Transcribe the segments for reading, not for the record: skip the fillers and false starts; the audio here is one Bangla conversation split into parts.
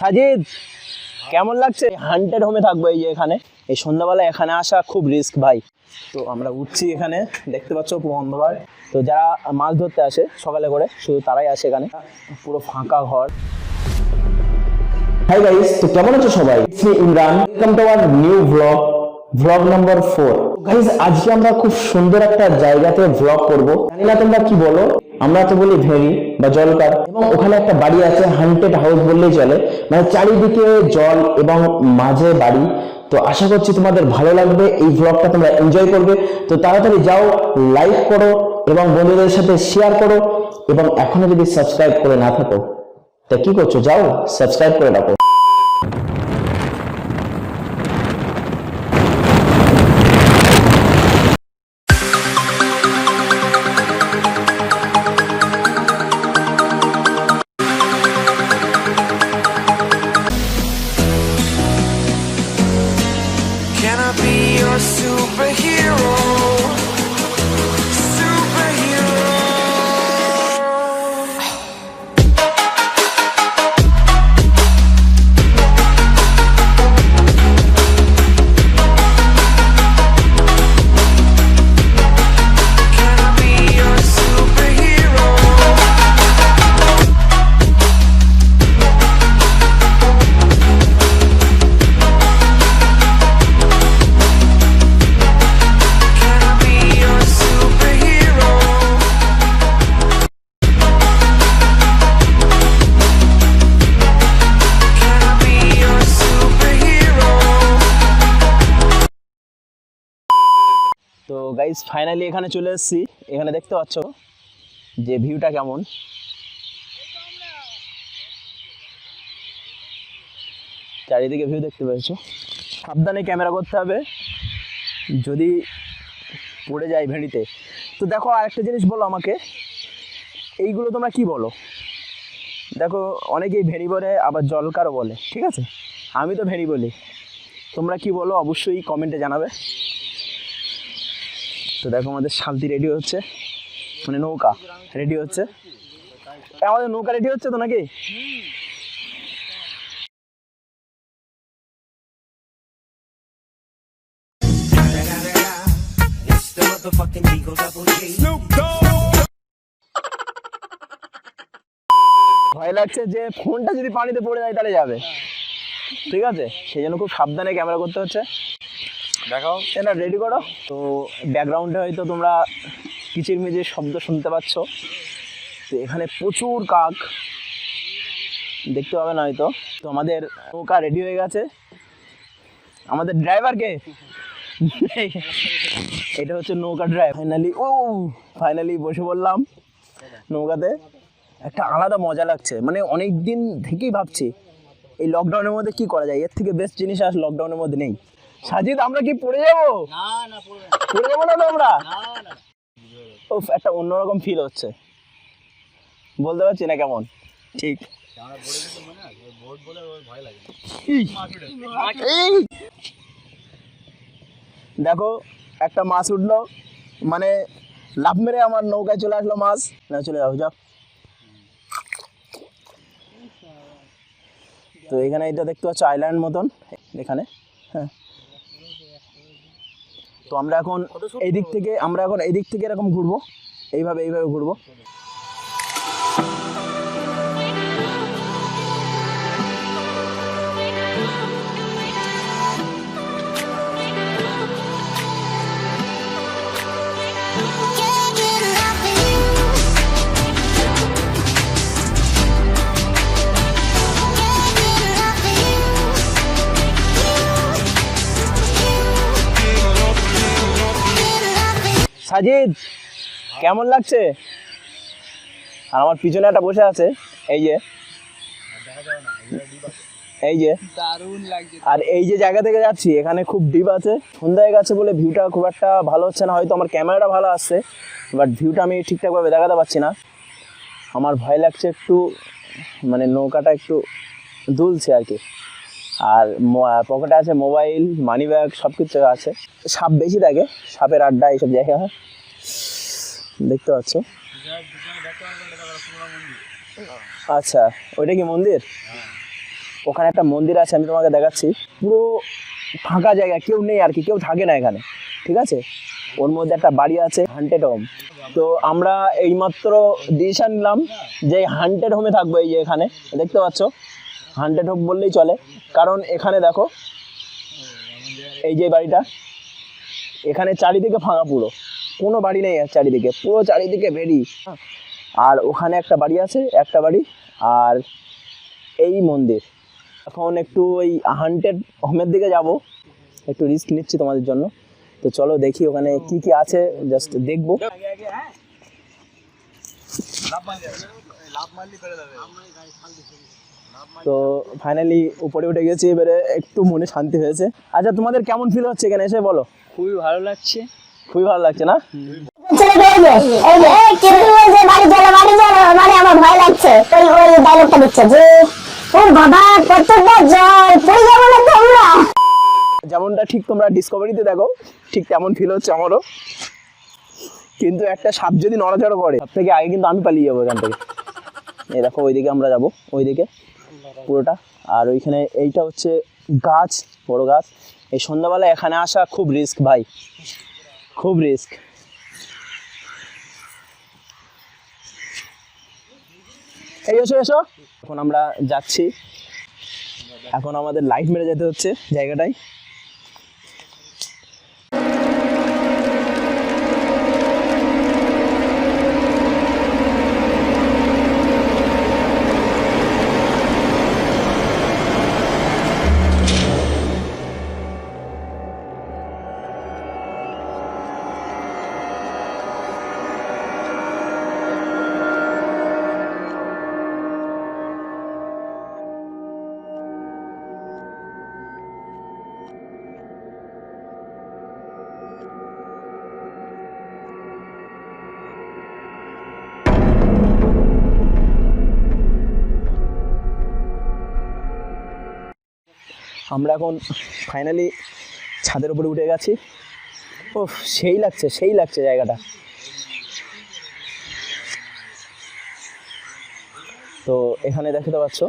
সাজিদ কেমন লাগছে? হান্টেড হোমে থাকবো এই যে এখানে, এই সন্ধ্যাবেলা এখানে আসা খুব রিস্ক ভাই। তো আমরা উঠছি, এখানে দেখতে পাচ্ছ পুরো অন্ধকার। তো যারা মাছ ধরতে আসে সকালে করে শুধু তারাই আসে এখানে, পুরো ফাঁকা ঘর। হাই গাইস, তো কেমন আছো সবাই? It's me Imran, welcome to our new blog number 4। Guys আজকে আমরা খুব সুন্দর একটা জায়গাতে ব্লগ করব। জানি না তোমরা কি বলো, আমরা তো বলি ভেরি বা জলকার। এবং ওখানে একটা বাড়ি আছে, হান্টেড হাউস বললেই চলে, মানে চারিদিকে জল এবং মাঝে বাড়ি। তো আশা করছি তোমাদের ভালো লাগবে, এই ব্লগটা তোমরা এনজয় করবে। তো তাড়াতাড়ি যাও, লাইক করো এবং বন্ধুদের সাথে শেয়ার করো। এবং এখনো যদি সাবস্ক্রাইব করে না থাকো তা কি করছো, যাও সাবস্ক্রাইব করে রাখো। Can I be your superhero? Superhero. Can I be your superhero? Can I be your superhero? Can I be your superhero? তো গাইস ফাইনালি এখানে চলে এসেছি। এখানে দেখতে পাচ্ছ যে ভিউটা কেমন। চারিদিকে ভিউ দেখতে পাচ্ছ। সাবধানে ক্যামেরা করতে হবে, যদি পড়ে যায় ভেড়িতে। তো দেখো আরেকটা জিনিস বলো আমাকে, এইগুলো তোমরা কি বলো? দেখো অনেকেই ভেড়ি বলে, আবার জলকারও বলে, ঠিক আছে? আমি তো ভেড়ি বলি, তোমরা কি বলো অবশ্যই কমেন্টে জানাবে। তো দেখো আমাদের শান্তি রেডি হচ্ছে, মানে নৌকা রেডি হচ্ছে। আমাদের নৌকা রেডি হচ্ছে তো নাকি? ভয় লাগছে যে ফোনটা যদি পানিতে পড়ে যায় তাহলে যাবে, ঠিক আছে? সেই জন্য খুব সাবধানে ক্যামেরা করতে হচ্ছে। দেখাও এটা রেডি করো। তো ব্যাকগ্রাউন্ডে হয়তো তোমরা কিচিরমিচির শব্দ শুনতে পাচ্ছ। তো এখানে প্রচুর কাক দেখতে পাবে না হয়তো। তো আমাদের নৌকা রেডি হয়ে গেছে। আমাদের ড্রাইভারকে, এটা হচ্ছে নৌকা ড্রাইভ। ফাইনালি বসে পড়লাম নৌকাতে। একটা আলাদা মজা লাগছে, মানে অনেক দিন থেকেই ভাবছি এই লকডাউনের মধ্যে কি করা যায়, এর থেকে বেস্ট জিনিস আর লকডাউনের মধ্যে নেই। সাজিদ আমরা কি পড়ে যাবো? পড়ে যাবো না তো আমরা? একটা অন্যরকম ফিল হচ্ছে, বলতে পারছি না কেমন ঠিক। দেখো একটা মাছ উঠলো, মানে লাফ মেরে আমার নৌকায় চলে আসলো মাছ। না চলে যাও, যাও। তো এখানে এটা দেখতে পাচ্ছ আইল্যান্ড মতন এখানে, হ্যাঁ। তো আমরা এখন এই দিক থেকে এরকম ঘুরবো, এইভাবে ঘুরবো। সাজিদ কেমন লাগছে? আর আমার পিছনে একটা বসে আছে, এই যে দারুণ লাগছে। আর এই যে জায়গা থেকে যাচ্ছি এখানে খুব ডিপ আছে, সন্ধ্যা হয়ে গেছে বলে ভিউটা খুব একটা ভালো হচ্ছে না। হয়তো আমার ক্যামেরাটা ভালো আসছে, বাট ভিউটা আমি ঠিকঠাকভাবে দেখাতে পারছি না। আমার ভয় লাগছে একটু, মানে নৌকাটা একটু দুলছে আর কি। আর পকেটে আছে মোবাইল, মানি ব্যাগ, সব কিছু আছে। সাপ বেশি থাকে, সাপের আড্ডা এইসব জায়গা দেখতে পাচ্ছ। আচ্ছা ওইটা কি মন্দির? ওখানে একটা মন্দির আছে, আমি তোমাকে দেখাচ্ছি। পুরো ফাঁকা জায়গা, কেউ নেই আর কি, কেউ থাকে না এখানে, ঠিক আছে। ওর মধ্যে একটা বাড়ি আছে, হান্টেড হোম। তো আমরা এইমাত্র ডিসিশন নিলাম যে হান্টেড হোমে থাকবো। এই যে এখানে দেখতে পাচ্ছ, হান্টেড হোম বললেই চলে, কারণ এখানে দেখো এই যে বাড়িটা, এখানে চারিদিকে ফাঁকা, পুরো কোনো বাড়ি নেই আর চারিদিকে, পুরো চারিদিকে ভেরি। আর ওখানে একটা বাড়ি আছে, একটা বাড়ি, আর এই মন্দির। এখন একটু ওই হান্টেড হোমের দিকে যাব, একটু রিস্ক নিচ্ছি তোমাদের জন্য। তো চলো দেখি ওখানে কি কি আছে, জাস্ট দেখবো। তো ফাইনালি উপরে উঠে গেছি, এবারে একটু মনে শান্তি হয়েছে। আচ্ছা, তোমাদের কেমন ফিল হচ্ছে এখানে এসে বলো? খুবই ভালো লাগছে। খুবই ভালো লাগছে না? মানে আমার ভয় লাগছে, ওই ডায়লগটা দিচ্ছে যে ওর বাবা কতটা জল পড়ে যাবো না তোমরা। যেমনটা ঠিক তোমরা ডিসকভারিতে দেখো, ঠিক তেমন ফিল হচ্ছে আমারও। কিন্তু একটা সাপ যদি নড়াচড়া করে, সব থেকে আগে কিন্তু আমি পালিয়ে যাবো এখান থেকে। এই দেখো, ওইদিকে আমরা যাবো, ওইদিকে পুরোটা। আর ওইখানে এইটা হচ্ছে গাছ, বড় গাছ। এই সন্ধ্যাবেলা এখানে আসা খুব রিস্ক ভাই, খুব রিস্ক। এই এসো এসো, এখন আমরা যাচ্ছি। এখন আমাদের লাইট মেরে যেতে হচ্ছে জায়গাটায়। আমরা এখন ফাইনালি ছাদের উপরে উঠে গেছি। ও সেই লাগছে, সেই লাগছে জায়গাটা। তো এখানে দেখতে পাচ্ছ,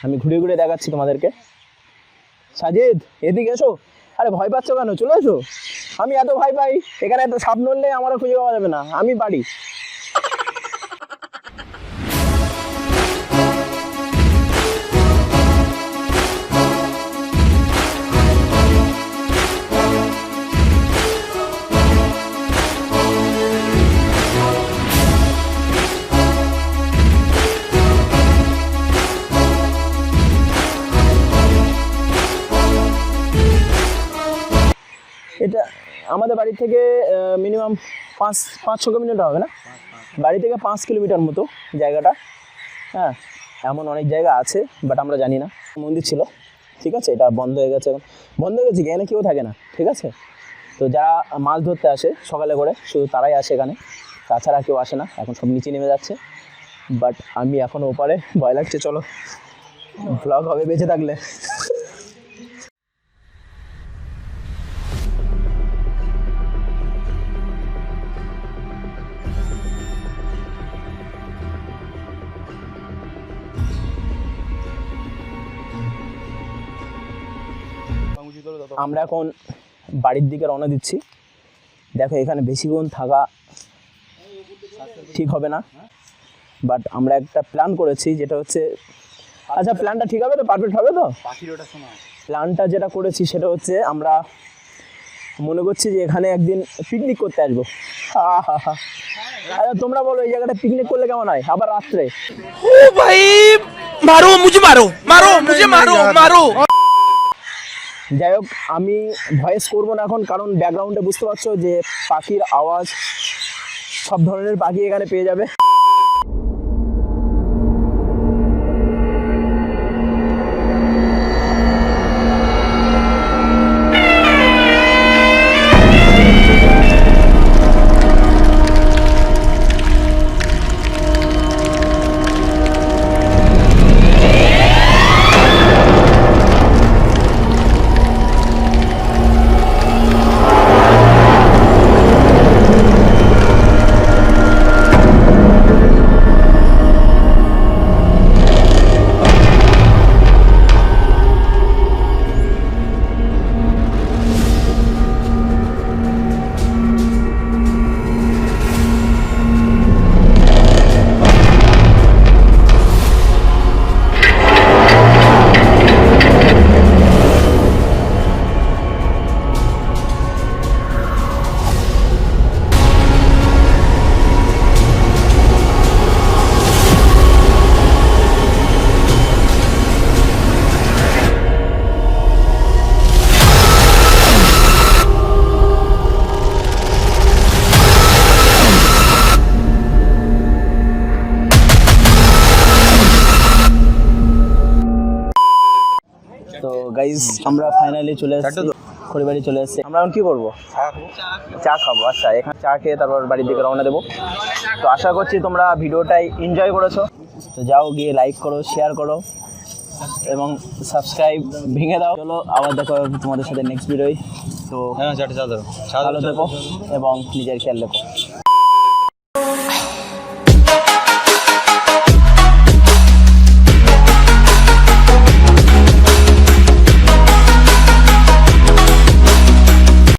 আমি ঘুরে ঘুরে দেখাচ্ছি তোমাদেরকে। সাজিদ, এদিকে এসো। আরে ভয় পাচ্ছ কেন? চলে এসো। আমি এত ভয় পাই, এখানে এত সাপ নড়লে আমারও খুঁজে পাওয়া যাবে না, আমি বাড়ি। এটা আমাদের বাড়ি থেকে মিনিমাম 5-6 কিলোমিটার হবে না, বাড়ি থেকে 5 কিলোমিটার মতো জায়গাটা। হ্যাঁ, এমন অনেক জায়গা আছে, বাট আমরা জানি না। মন্দির ছিল, ঠিক আছে, এটা বন্ধ হয়ে গেছে। এখন বন্ধ হয়ে গেছে, এখানে কেউ থাকে না, ঠিক আছে। তো যারা মাছ ধরতে আসে সকালে করে, শুধু তারাই আসে এখানে, তাছাড়া কেউ আসে না। এখন সব নিচে নেমে যাচ্ছে, বাট আমি এখনও ওপারে, ভয় লাগছে। চলো, ব্লগ হবে বেঁচে থাকলে। আমরা এখন বাড়ির দিকে রওনা দিচ্ছি। দেখো, এখানে বেশিক্ষণ থাকা ঠিক হবে না, বাট আমরা একটা প্ল্যান করেছি, যেটা হচ্ছে, আচ্ছা প্ল্যানটা ঠিক হবে তো? পারফেক্ট হবে তো? প্ল্যানটা যেটা করেছি সেটা হচ্ছে, আমরা মনে করছি যে এখানে একদিন পিকনিক করতে আসবো। আচ্ছা তোমরা বলো, এই জায়গাটা পিকনিক করলে কেমন হয়? আবার রাত্রে। ও ভাই, মারো মুঝে, মারো মারো মুঝে, মারো মারো। যাই হোক, আমি ভয়েস করবো না এখন, কারণ ব্যাকগ্রাউন্ডে বুঝতে পারছো যে পাখির আওয়াজ, সব ধরনের পাখি এখানে পেয়ে যাবে। গাইজ আমরা ফাইনালি চলে এসেছি খড়িবাড়ি চলে এসেছি। আমরা এখন কি করবো? চা খাবো। আচ্ছা, এখানে চা খেয়ে তারপর বাড়ির দিকে রওনা দেবো। তো আশা করছি তোমরা ভিডিওটাই এনজয় করেছো। তো যাও গিয়ে লাইক করো, শেয়ার করো এবং সাবস্ক্রাইব ভেঙে দাও। চলো আবার দেখো তোমাদের সাথে নেক্সট ভিডিওয়। তো ভালো থেকো এবং নিজের খেয়াল রেখো।